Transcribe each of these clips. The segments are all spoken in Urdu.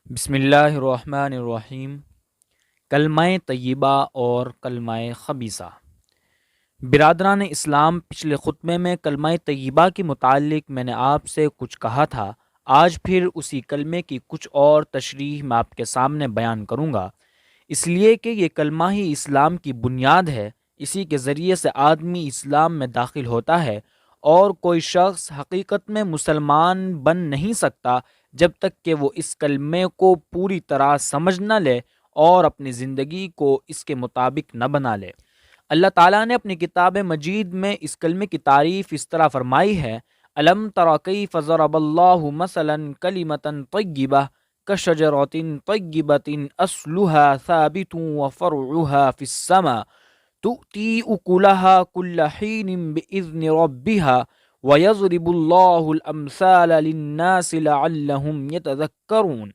بسم اللہ الرحمن الرحیم۔ کلمہ طیبہ اور کلمہ خبیثہ۔ برادران اسلام، پچھلے خطبے میں کلمہ طیبہ کے متعلق میں نے آپ سے کچھ کہا تھا۔ آج پھر اسی کلمے کی کچھ اور تشریح میں آپ کے سامنے بیان کروں گا، اس لیے کہ یہ کلمہ ہی اسلام کی بنیاد ہے۔ اسی کے ذریعے سے آدمی اسلام میں داخل ہوتا ہے، اور کوئی شخص حقیقت میں مسلمان بن نہیں سکتا جب تک کہ وہ اس کلمے کو پوری طرح سمجھ نہ لے اور اپنی زندگی کو اس کے مطابق نہ بنا لے۔ اللہ تعالیٰ نے اپنی کتاب مجید میں اس کلمے کی تعریف اس طرح فرمائی ہے: الم تر کیف ضرب اللہ مثلا کلمۃ طیبہ کشجرۃ طیبۃ اصلها ثابت وفرعها فی السماء تؤتی اکلها کل حین باذن ربها وَيَضْرِبُ اللَّهُ الْأَمْثَالَ لِلنَّاسِ لَعَلَّهُمْ يَتَذَكَّرُونَ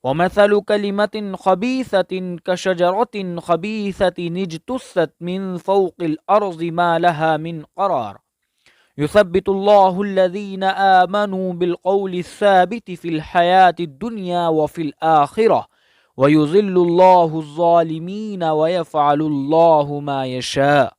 وَمَثَلُ كَلِمَةٍ خَبِيثَةٍ كَشَجَرَةٍ خَبِيثَةٍ اجْتُثَّتْ مِنْ فَوْقِ الْأَرْضِ مَا لَهَا مِنْ قَرَارٍ يُثَبِّتُ اللَّهُ الَّذِينَ آمَنُوا بِالْقَوْلِ الثَّابِتِ فِي الْحَيَاةِ الدُّنْيَا وَفِي الْآخِرَةِ وَيُضِلُّ اللَّهُ الظَّالِمِينَ وَيَفْعَلُ اللَّهُ مَا يَشَاءُ۔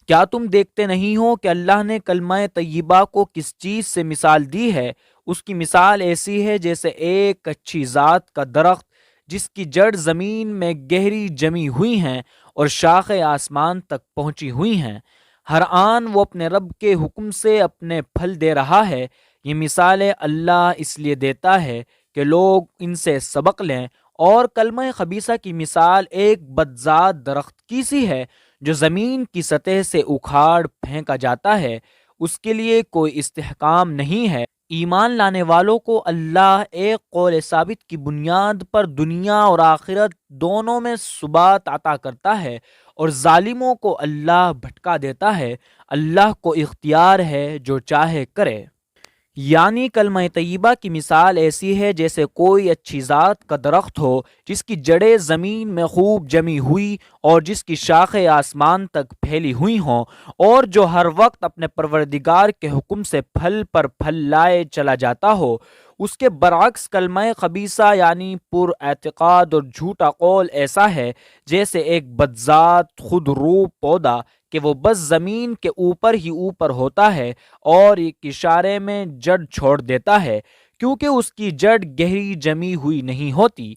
کیا تم دیکھتے نہیں ہو کہ اللہ نے کلمہ طیبہ کو کس چیز سے مثال دی ہے؟ اس کی مثال ایسی ہے جیسے ایک اچھی ذات کا درخت جس کی جڑ زمین میں گہری جمی ہوئی ہیں اور شاخیں آسمان تک پہنچی ہوئی ہیں۔ ہر آن وہ اپنے رب کے حکم سے اپنے پھل دے رہا ہے۔ یہ مثالیں اللہ اس لیے دیتا ہے کہ لوگ ان سے سبق لیں۔ اور کلمہ خبیثہ کی مثال ایک بدذات درخت کی سی ہے جو زمین کی سطح سے اکھاڑ پھینکا جاتا ہے۔ اس کے لیے کوئی استحکام نہیں ہے۔ ایمان لانے والوں کو اللہ ایک قول ثابت کی بنیاد پر دنیا اور آخرت دونوں میں ثبات عطا کرتا ہے، اور ظالموں کو اللہ بھٹکا دیتا ہے۔ اللہ کو اختیار ہے جو چاہے کرے۔ یعنی کلمہ طیبہ کی مثال ایسی ہے جیسے کوئی اچھی ذات کا درخت ہو جس کی جڑیں زمین میں خوب جمی ہوئی اور جس کی شاخیں آسمان تک پھیلی ہوئی ہوں، اور جو ہر وقت اپنے پروردگار کے حکم سے پھل پر پھل لائے چلا جاتا ہو۔ اس کے برعکس کلمہ خبیثہ یعنی پر اعتقاد اور جھوٹا قول ایسا ہے جیسے ایک بدذات خود رو پودا کہ وہ بس زمین کے اوپر ہی اوپر ہوتا ہے اور ایک اشارے میں جڑ چھوڑ دیتا ہے، کیونکہ اس کی جڑ گہری جمی ہوئی نہیں ہوتی۔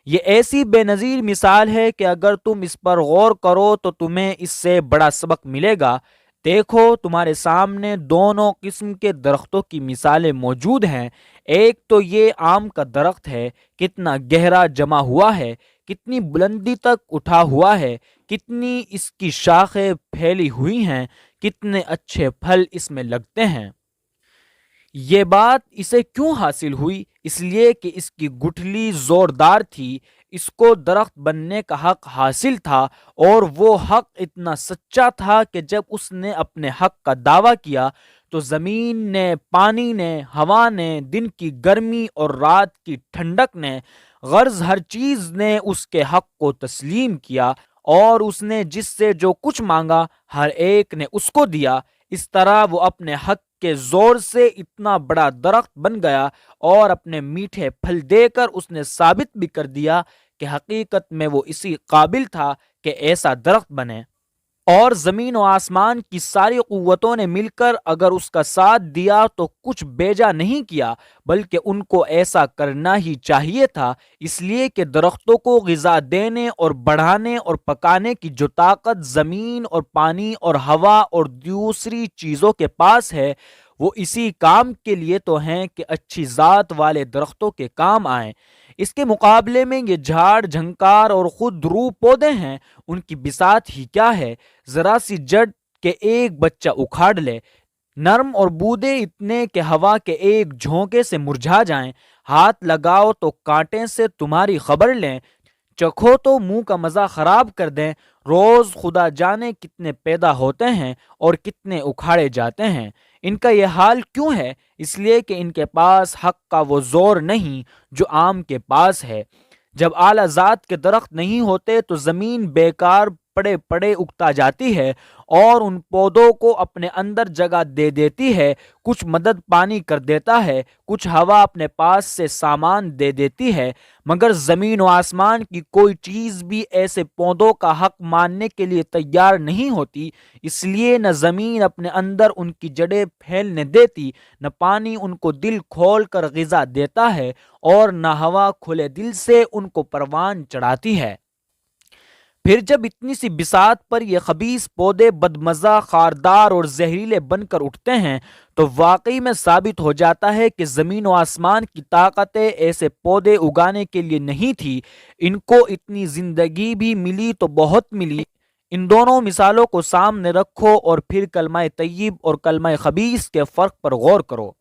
یہ ایسی بے نظیر مثال ہے کہ اگر تم اس پر غور کرو تو تمہیں اس سے بڑا سبق ملے گا۔ دیکھو، تمہارے سامنے دونوں قسم کے درختوں کی مثالیں موجود ہیں۔ ایک تو یہ آم کا درخت ہے، کتنا گہرا جما ہوا ہے، کتنی بلندی تک اٹھا ہوا ہے، کتنی اس کی شاخیں پھیلی ہوئی ہیں، کتنے اچھے پھل اس میں لگتے ہیں۔ یہ بات اسے کیوں حاصل ہوئی؟ اس لیے کہ اس کی گٹھلی زوردار تھی، اس کو درخت بننے کا حق حاصل تھا، اور وہ حق اتنا سچا تھا کہ جب اس نے اپنے حق کا دعویٰ کیا تو زمین نے، پانی نے، ہوا نے، دن کی گرمی اور رات کی ٹھنڈک نے، غرض ہر چیز نے اس کے حق کو تسلیم کیا، اور اس نے جس سے جو کچھ مانگا ہر ایک نے اس کو دیا۔ اس طرح وہ اپنے حق کے زور سے اتنا بڑا درخت بن گیا، اور اپنے میٹھے پھل دے کر اس نے ثابت بھی کر دیا کہ حقیقت میں وہ اسی قابل تھا کہ ایسا درخت بنے۔ اور زمین و آسمان کی ساری قوتوں نے مل کر اگر اس کا ساتھ دیا تو کچھ بیجا نہیں کیا، بلکہ ان کو ایسا کرنا ہی چاہیے تھا، اس لیے کہ درختوں کو غذا دینے اور بڑھانے اور پکانے کی جو طاقت زمین اور پانی اور ہوا اور دوسری چیزوں کے پاس ہے، وہ اسی کام کے لیے تو ہیں کہ اچھی ذات والے درختوں کے کام آئیں۔ اس کے مقابلے میں یہ جھاڑ جھنکار اور خود رو پودے ہیں، ان کی بساط ہی کیا ہے، ذرا سی جڑ کے ایک بچہ اکھاڑ لے، نرم اور بودے اتنے کہ ہوا کے ایک جھونکے سے مرجھا جائیں، ہاتھ لگاؤ تو کانٹے سے تمہاری خبر لیں، چکھو تو منہ کا مزہ خراب کر دیں۔ روز خدا جانے کتنے پیدا ہوتے ہیں اور کتنے اکھاڑے جاتے ہیں۔ ان کا یہ حال کیوں ہے؟ اس لیے کہ ان کے پاس حق کا وہ زور نہیں جو عام کے پاس ہے۔ جب اعلیٰ ذات کے درخت نہیں ہوتے تو زمین بیکار پڑے پڑے اگتا جاتی ہے اور ان پودوں کو اپنے اندر جگہ دے دیتی ہے، کچھ مدد پانی کر دیتا ہے، کچھ ہوا اپنے پاس سے سامان دے دیتی ہے، مگر زمین و آسمان کی کوئی چیز بھی ایسے پودوں کا حق ماننے کے لیے تیار نہیں ہوتی۔ اس لیے نہ زمین اپنے اندر ان کی جڑیں پھیلنے دیتی، نہ پانی ان کو دل کھول کر غذا دیتا ہے، اور نہ ہوا کھلے دل سے ان کو پروان چڑھاتی ہے۔ پھر جب اتنی سی بساط پر یہ خبیث پودے بدمزہ، خاردار اور زہریلے بن کر اٹھتے ہیں تو واقعی میں ثابت ہو جاتا ہے کہ زمین و آسمان کی طاقتیں ایسے پودے اگانے کے لیے نہیں تھی۔ ان کو اتنی زندگی بھی ملی تو بہت ملی۔ ان دونوں مثالوں کو سامنے رکھو اور پھر کلمہ طیب اور کلمہ خبیث کے فرق پر غور کرو۔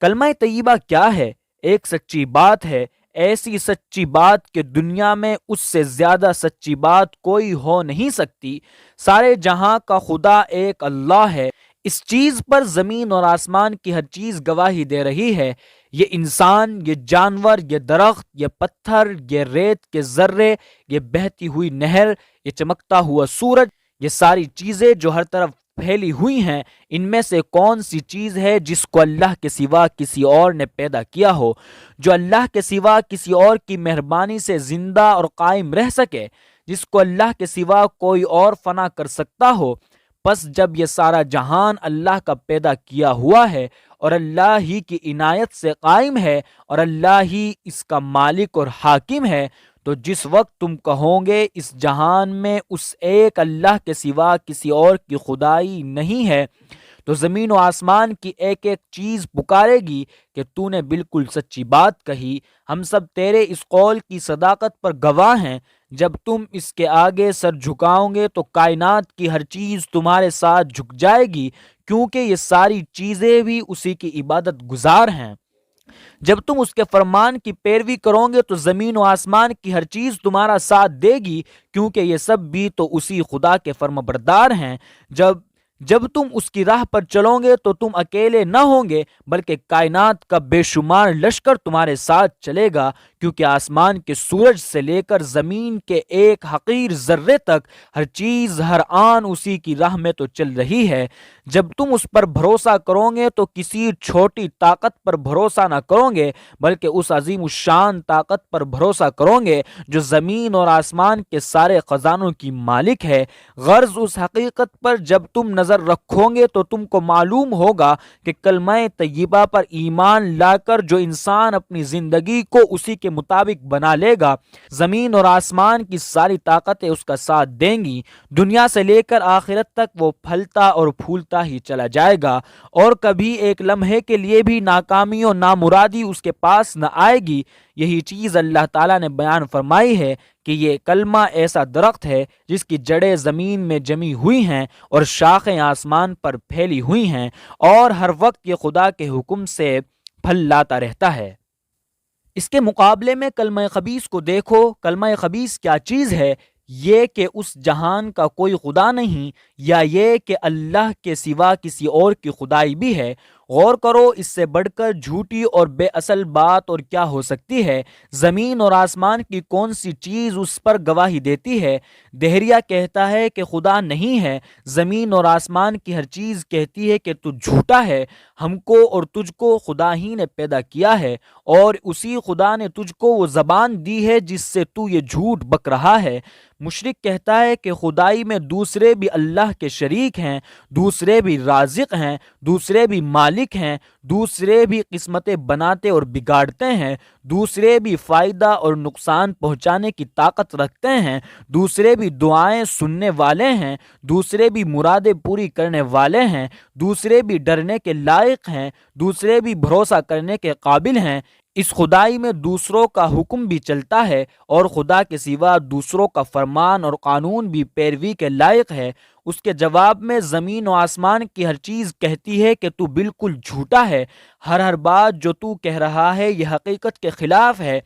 کلمہ طیبہ کیا ہے؟ ایک سچی بات ہے، ایسی سچی بات کہ دنیا میں اس سے زیادہ سچی بات کوئی ہو نہیں سکتی۔ سارے جہاں کا خدا ایک اللہ ہے، اس چیز پر زمین اور آسمان کی ہر چیز گواہی دے رہی ہے۔ یہ انسان، یہ جانور، یہ درخت، یہ پتھر، یہ ریت کے ذرے، یہ بہتی ہوئی نہر، یہ چمکتا ہوا سورج، یہ ساری چیزیں جو ہر طرف پھیلی ہوئی ہیں، ان میں سے کون سی چیز ہے جس کو اللہ کے سوا کسی اور نے پیدا کیا ہو، جو اللہ کے سوا کسی اور کی مہربانی سے زندہ اور قائم رہ سکے، جس کو اللہ کے سوا کوئی اور فنا کر سکتا ہو؟ پس جب یہ سارا جہان اللہ کا پیدا کیا ہوا ہے اور اللہ ہی کی عنایت سے قائم ہے اور اللہ ہی اس کا مالک اور حاکم ہے، تو جس وقت تم کہو گے اس جہان میں اس ایک اللہ کے سوا کسی اور کی خدائی نہیں ہے، تو زمین و آسمان کی ایک ایک چیز پکارے گی کہ تو نے بالکل سچی بات کہی، ہم سب تیرے اس قول کی صداقت پر گواہ ہیں۔ جب تم اس کے آگے سر جھکاؤ گے تو کائنات کی ہر چیز تمہارے ساتھ جھک جائے گی، کیونکہ یہ ساری چیزیں بھی اسی کی عبادت گزار ہیں۔ جب تم اس کے فرمان کی پیروی کرو گے تو زمین و آسمان کی ہر چیز تمہارا ساتھ دے گی، کیونکہ یہ سب بھی تو اسی خدا کے فرمانبردار ہیں۔ جب تم اس کی راہ پر چلو گے تو تم اکیلے نہ ہوں گے، بلکہ کائنات کا بے شمار لشکر تمہارے ساتھ چلے گا، کیونکہ آسمان کے سورج سے لے کر زمین کے ایک حقیر ذرے تک ہر چیز ہر آن اسی کی راہ میں تو چل رہی ہے۔ جب تم اس پر بھروسہ کرو گے تو کسی چھوٹی طاقت پر بھروسہ نہ کرو گے، بلکہ اس عظیم الشان طاقت پر بھروسہ کرو گے جو زمین اور آسمان کے سارے خزانوں کی مالک ہے۔ غرض اس حقیقت پر جب تم نظر رکھو گے تو تم کو معلوم ہوگا کہ کلمہ طیبہ پر ایمان لا کر جو انسان اپنی زندگی کو اسی کے مطابق بنا لے گا، زمین اور آسمان کی ساری طاقتیں اس کا ساتھ دیں گی۔ دنیا سے لے کر آخرت تک وہ پھلتا اور پھولتا ہی چلا جائے گا، اور کبھی ایک لمحے کے لیے بھی ناکامی اور نامرادی اس کے پاس نہ آئے گی۔ یہی چیز اللہ تعالیٰ نے بیان فرمائی ہے کہ یہ کلمہ ایسا درخت ہے جس کی جڑیں زمین میں جمی ہوئی ہیں اور شاخیں آسمان پر پھیلی ہوئی ہیں، اور ہر وقت یہ خدا کے حکم سے پھل لاتا رہتا ہے۔ اس کے مقابلے میں کلمہ خبیث کو دیکھو۔ کلمہ خبیث کیا چیز ہے؟ یہ کہ اس جہان کا کوئی خدا نہیں، یا یہ کہ اللہ کے سوا کسی اور کی خدائی بھی ہے۔ غور کرو، اس سے بڑھ کر جھوٹی اور بے اصل بات اور کیا ہو سکتی ہے؟ زمین اور آسمان کی کون سی چیز اس پر گواہی دیتی ہے؟ دہریہ کہتا ہے کہ خدا نہیں ہے، زمین اور آسمان کی ہر چیز کہتی ہے کہ تو جھوٹا ہے، ہم کو اور تجھ کو خدا ہی نے پیدا کیا ہے، اور اسی خدا نے تجھ کو وہ زبان دی ہے جس سے تو یہ جھوٹ بک رہا ہے۔ مشرک کہتا ہے کہ خدائی میں دوسرے بھی اللہ کے شریک ہیں، دوسرے بھی رازق ہیں، دوسرے بھی مالک ہیں، دوسرے بھی قسمتیں بناتے اور بگاڑتے ہیں، دوسرے بھی فائدہ اور نقصان پہنچانے کی طاقت رکھتے ہیں، دوسرے بھی دعائیں سننے والے ہیں، دوسرے بھی مرادیں پوری کرنے والے ہیں، دوسرے بھی ڈرنے کے لائق ہیں، دوسرے بھی بھروسہ کرنے کے قابل ہیں۔ اس خدائی میں دوسروں کا حکم بھی چلتا ہے، اور خدا کے سوا دوسروں کا فرمان اور قانون بھی پیروی کے لائق ہے۔ اس کے جواب میں زمین و آسمان کی ہر چیز کہتی ہے کہ تو بالکل جھوٹا ہے، ہر بات جو تو کہہ رہا ہے یہ حقیقت کے خلاف ہے۔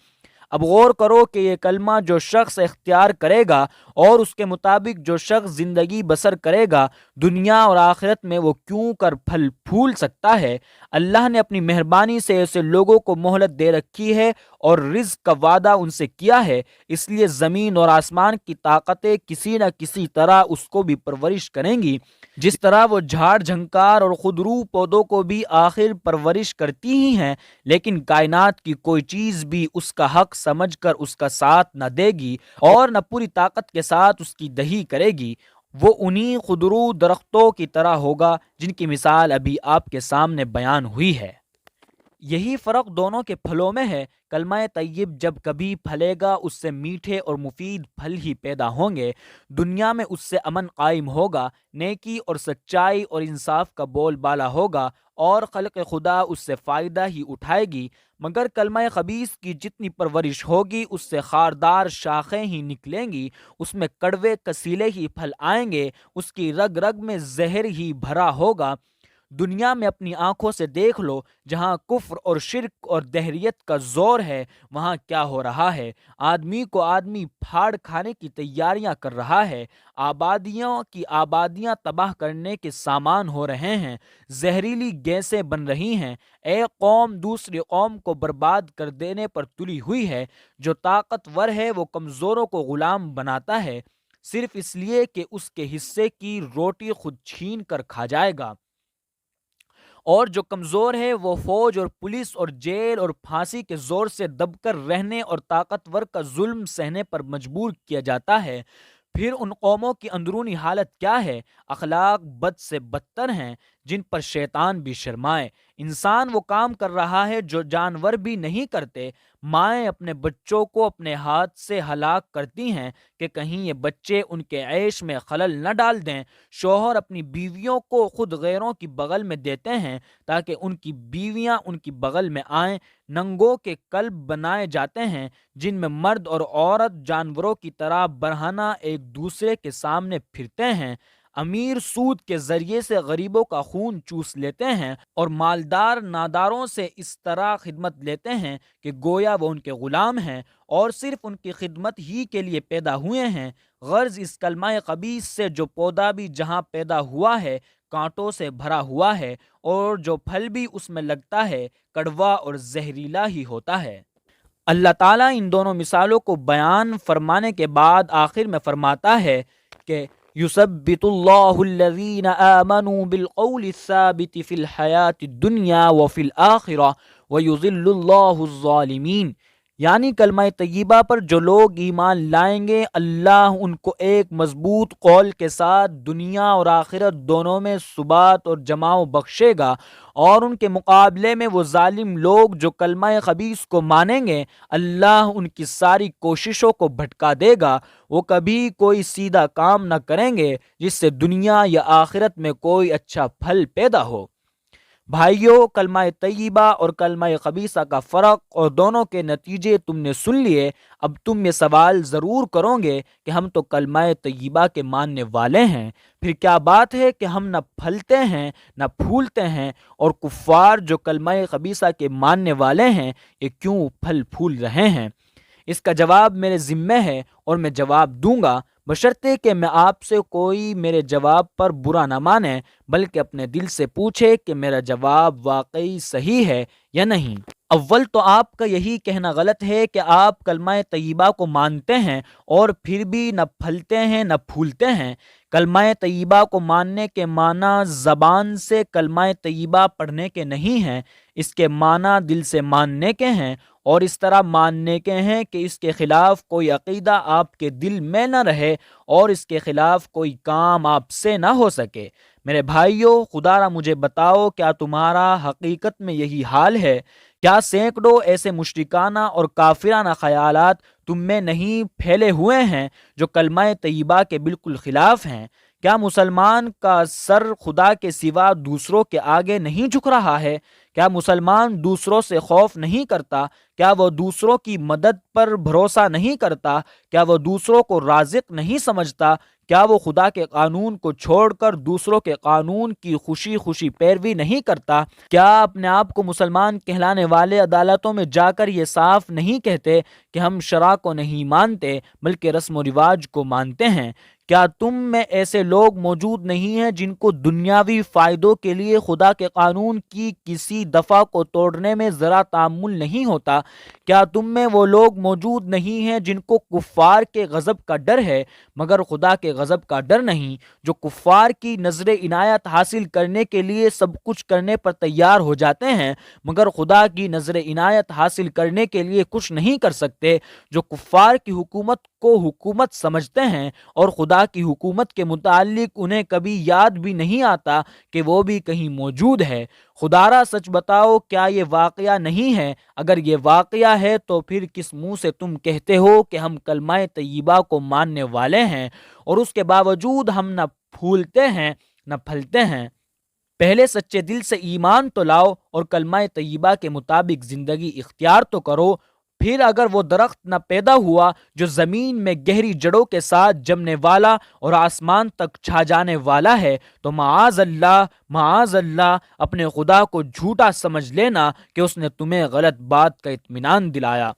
اب غور کرو کہ یہ کلمہ جو شخص اختیار کرے گا اور اس کے مطابق جو شخص زندگی بسر کرے گا، دنیا اور آخرت میں وہ کیوں کر پھل پھول سکتا ہے۔ اللہ نے اپنی مہربانی سے ایسے لوگوں کو مہلت دے رکھی ہے اور رزق کا وعدہ ان سے کیا ہے، اس لیے زمین اور آسمان کی طاقتیں کسی نہ کسی طرح اس کو بھی پرورش کریں گی، جس طرح وہ جھاڑ جھنکار اور خودرو پودوں کو بھی آخر پرورش کرتی ہی ہیں، لیکن کائنات کی کوئی چیز بھی اس کا حق سمجھ کر اس کا ساتھ نہ دے گی اور نہ پوری طاقت کے ساتھ اس کی دہی کرے گی۔ وہ انہی خودرو درختوں کی طرح ہوگا جن کی مثال ابھی آپ کے سامنے بیان ہوئی ہے۔ یہی فرق دونوں کے پھلوں میں ہے۔ کلمہ طیب جب کبھی پھلے گا اس سے میٹھے اور مفید پھل ہی پیدا ہوں گے، دنیا میں اس سے امن قائم ہوگا، نیکی اور سچائی اور انصاف کا بول بالا ہوگا اور خلق خدا اس سے فائدہ ہی اٹھائے گی، مگر کلمہ خبیث کی جتنی پرورش ہوگی اس سے خاردار شاخیں ہی نکلیں گی، اس میں کڑوے کسیلے ہی پھل آئیں گے، اس کی رگ رگ میں زہر ہی بھرا ہوگا۔ دنیا میں اپنی آنکھوں سے دیکھ لو، جہاں کفر اور شرک اور دہریت کا زور ہے وہاں کیا ہو رہا ہے۔ آدمی کو آدمی پھاڑ کھانے کی تیاریاں کر رہا ہے، آبادیوں کی آبادیاں تباہ کرنے کے سامان ہو رہے ہیں، زہریلی گیسیں بن رہی ہیں۔ ایک قوم دوسری قوم کو برباد کر دینے پر تلی ہوئی ہے۔ جو طاقتور ہے وہ کمزوروں کو غلام بناتا ہے، صرف اس لیے کہ اس کے حصے کی روٹی خود چھین کر کھا جائے گا، اور جو کمزور ہے وہ فوج اور پولیس اور جیل اور پھانسی کے زور سے دب کر رہنے اور طاقتور کا ظلم سہنے پر مجبور کیا جاتا ہے۔ پھر ان قوموں کی اندرونی حالت کیا ہے؟ اخلاق بد سے بدتر ہیں، جن پر شیطان بھی شرمائے۔ انسان وہ کام کر رہا ہے جو جانور بھی نہیں کرتے۔ مائیں اپنے بچوں کو اپنے ہاتھ سے ہلاک کرتی ہیں کہ کہیں یہ بچے ان کے عیش میں خلل نہ ڈال دیں۔ شوہر اپنی بیویوں کو خود غیروں کی بغل میں دیتے ہیں تاکہ ان کی بیویاں ان کی بغل میں آئیں۔ ننگوں کے کلب بنائے جاتے ہیں جن میں مرد اور عورت جانوروں کی طرح برہنہ ایک دوسرے کے سامنے پھرتے ہیں۔ امیر سود کے ذریعے سے غریبوں کا خون چوس لیتے ہیں اور مالدار ناداروں سے اس طرح خدمت لیتے ہیں کہ گویا وہ ان کے غلام ہیں اور صرف ان کی خدمت ہی کے لیے پیدا ہوئے ہیں۔ غرض اس کلمہ خبیث سے جو پودا بھی جہاں پیدا ہوا ہے کانٹوں سے بھرا ہوا ہے، اور جو پھل بھی اس میں لگتا ہے کڑوا اور زہریلا ہی ہوتا ہے۔ اللہ تعالیٰ ان دونوں مثالوں کو بیان فرمانے کے بعد آخر میں فرماتا ہے کہ یثبت اللہ الذین آمنوا بالقول الثابت فی الحیاۃ الدنیا وفی الآخرہ ویذل اللہ الظالمین، یعنی کلمہ طیبہ پر جو لوگ ایمان لائیں گے اللہ ان کو ایک مضبوط قول کے ساتھ دنیا اور آخرت دونوں میں ثبات اور جماؤ بخشے گا، اور ان کے مقابلے میں وہ ظالم لوگ جو کلمہ خبیث کو مانیں گے اللہ ان کی ساری کوششوں کو بھٹکا دے گا۔ وہ کبھی کوئی سیدھا کام نہ کریں گے جس سے دنیا یا آخرت میں کوئی اچھا پھل پیدا ہو۔ بھائیو، کلمہ طیبہ اور کلمہ خبیثہ کا فرق اور دونوں کے نتیجے تم نے سن لیے۔ اب تم یہ سوال ضرور کرو گے کہ ہم تو کلمہ طیبہ کے ماننے والے ہیں، پھر کیا بات ہے کہ ہم نہ پھلتے ہیں نہ پھولتے ہیں، اور کفار جو کلمہ خبیثہ کے ماننے والے ہیں یہ کیوں پھل پھول رہے ہیں؟ اس کا جواب میرے ذمہ ہے اور میں جواب دوں گا، بشرطے کہ میں آپ سے کوئی میرے جواب پر برا نہ مانے، بلکہ اپنے دل سے پوچھے کہ میرا جواب واقعی صحیح ہے یا نہیں۔ اول تو آپ کا یہی کہنا غلط ہے کہ آپ کلمہ طیبہ کو مانتے ہیں اور پھر بھی نہ پھلتے ہیں نہ پھولتے ہیں۔ کلمہ طیبہ کو ماننے کے معنی زبان سے کلمہ طیبہ پڑھنے کے نہیں ہیں، اس کے معنی دل سے ماننے کے ہیں، اور اس طرح ماننے کے ہیں کہ اس کے خلاف کوئی عقیدہ آپ کے دل میں نہ رہے اور اس کے خلاف کوئی کام آپ سے نہ ہو سکے۔ میرے بھائیو، خدا را مجھے بتاؤ، کیا تمہارا حقیقت میں یہی حال ہے؟ کیا سینکڑوں ایسے مشرکانہ اور کافرانہ خیالات تم میں نہیں پھیلے ہوئے ہیں جو کلمہ طیبہ کے بالکل خلاف ہیں؟ کیا مسلمان کا سر خدا کے سوا دوسروں کے آگے نہیں جھک رہا ہے؟ کیا مسلمان دوسروں سے خوف نہیں کرتا؟ کیا وہ دوسروں کی مدد پر بھروسہ نہیں کرتا؟ کیا وہ دوسروں کو رازق نہیں سمجھتا؟ کیا وہ خدا کے قانون کو چھوڑ کر دوسروں کے قانون کی خوشی خوشی پیروی نہیں کرتا؟ کیا اپنے آپ کو مسلمان کہلانے والے عدالتوں میں جا کر یہ صاف نہیں کہتے کہ ہم شرع کو نہیں مانتے بلکہ رسم و رواج کو مانتے ہیں؟ کیا تم میں ایسے لوگ موجود نہیں ہیں جن کو دنیاوی فائدوں کے لیے خدا کے قانون کی کسی دفعہ کو توڑنے میں ذرا تأمل نہیں ہوتا؟ کیا تم میں وہ لوگ موجود نہیں ہیں جن کو کفار کے غضب کا ڈر ہے مگر خدا کے غضب کا ڈر نہیں، جو کفار کی نظر عنایت حاصل کرنے کے لیے سب کچھ کرنے پر تیار ہو جاتے ہیں مگر خدا کی نظر عنایت حاصل کرنے کے لیے کچھ نہیں کر سکتے، جو کفار کی حکومت کو حکومت سمجھتے ہیں اور خدا کی حکومت کے متعلق انہیں کبھی یاد بھی نہیں آتا کہ وہ بھی کہیں موجود ہے؟ خدارا سچ بتاؤ، کیا یہ واقعہ نہیں ہے؟ اگر یہ واقعہ ہے تو پھر کس منہ سے تم کہتے ہو کہ ہم کلمہ طیبہ کو ماننے والے ہیں اور اس کے باوجود ہم نہ پھولتے ہیں نہ پھلتے ہیں؟ پہلے سچے دل سے ایمان تو لاؤ اور کلمہ طیبہ کے مطابق زندگی اختیار تو کرو، پھر اگر وہ درخت نہ پیدا ہوا جو زمین میں گہری جڑوں کے ساتھ جمنے والا اور آسمان تک چھا جانے والا ہے تو معاذ اللہ اپنے خدا کو جھوٹا سمجھ لینا کہ اس نے تمہیں غلط بات کا اطمینان دلایا۔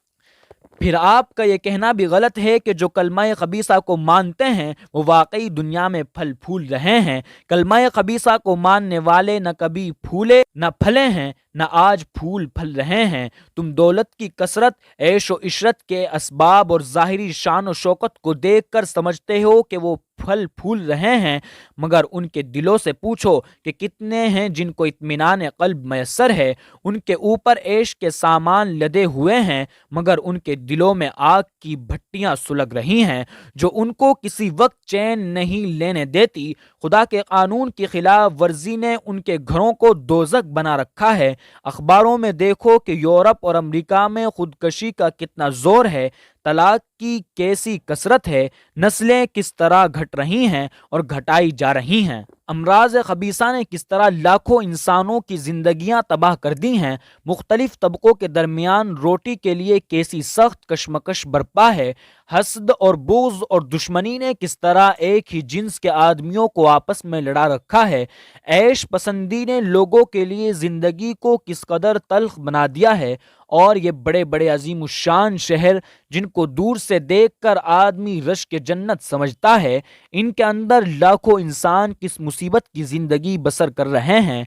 پھر آپ کا یہ کہنا بھی غلط ہے کہ جو کلمہ خبیثہ کو مانتے ہیں وہ واقعی دنیا میں پھل پھول رہے ہیں۔ کلمہ خبیثہ کو ماننے والے نہ کبھی پھولے نہ پھلے ہیں، نہ آج پھول پھل رہے ہیں۔ تم دولت کی کثرت، عیش و عشرت کے اسباب اور ظاہری شان و شوکت کو دیکھ کر سمجھتے ہو کہ وہ پھل پھول رہے ہیں، مگر ان کے دلوں سے پوچھو کہ کتنے ہیں جن کو اطمینان قلب میسر ہے۔ ان کے اوپر عیش کے سامان لدے ہوئے ہیں مگر ان کے دلوں میں آگ کی بھٹیاں سلگ رہی ہیں جو ان کو کسی وقت چین نہیں لینے دیتی۔ خدا کے قانون کی خلاف ورزی نے ان کے گھروں کو دوزخ بنا رکھا ہے۔ اخباروں میں دیکھو کہ یورپ اور امریکہ میں خودکشی کا کتنا زور ہے، طلاق کی کیسی کثرت ہے، نسلیں کس طرح گھٹ رہی ہیں اور گھٹائی جا رہی ہیں۔ امراض خبیثہ نے کس طرح لاکھوں انسانوں کی زندگیاں تباہ کر دی ہیں۔ مختلف طبقوں کے درمیان روٹی کے لیے کیسی سخت کشمکش برپا ہے۔ حسد اور بغض اور دشمنی نے کس طرح ایک ہی جنس کے آدمیوں کو آپس میں لڑا رکھا ہے۔ عیش پسندی نے لوگوں کے لیے زندگی کو کس قدر تلخ بنا دیا ہے، اور یہ بڑے بڑے عظیم الشان شہر جن کو دور سے دیکھ کر آدمی رشک جنت سمجھتا ہے، ان کے اندر لاکھوں انسان کس مصیبت کی زندگی بسر کر رہے ہیں۔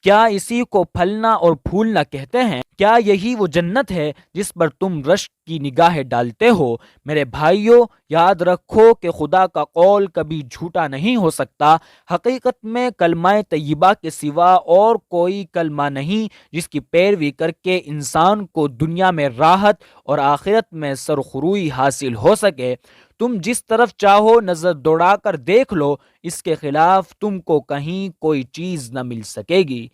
کیا اسی کو پھلنا اور پھولنا کہتے ہیں؟ کیا یہی وہ جنت ہے جس پر تم رشک کی نگاہیں ڈالتے ہو؟ میرے بھائیوں، یاد رکھو کہ خدا کا قول کبھی جھوٹا نہیں ہو سکتا۔ حقیقت میں کلمہ طیبہ کے سوا اور کوئی کلمہ نہیں جس کی پیروی کر کے انسان کو دنیا میں راحت اور آخرت میں سرخروئی حاصل ہو سکے۔ تم جس طرف چاہو نظر دوڑا کر دیکھ لو، اس کے خلاف تم کو کہیں کوئی چیز نہ مل سکے گی۔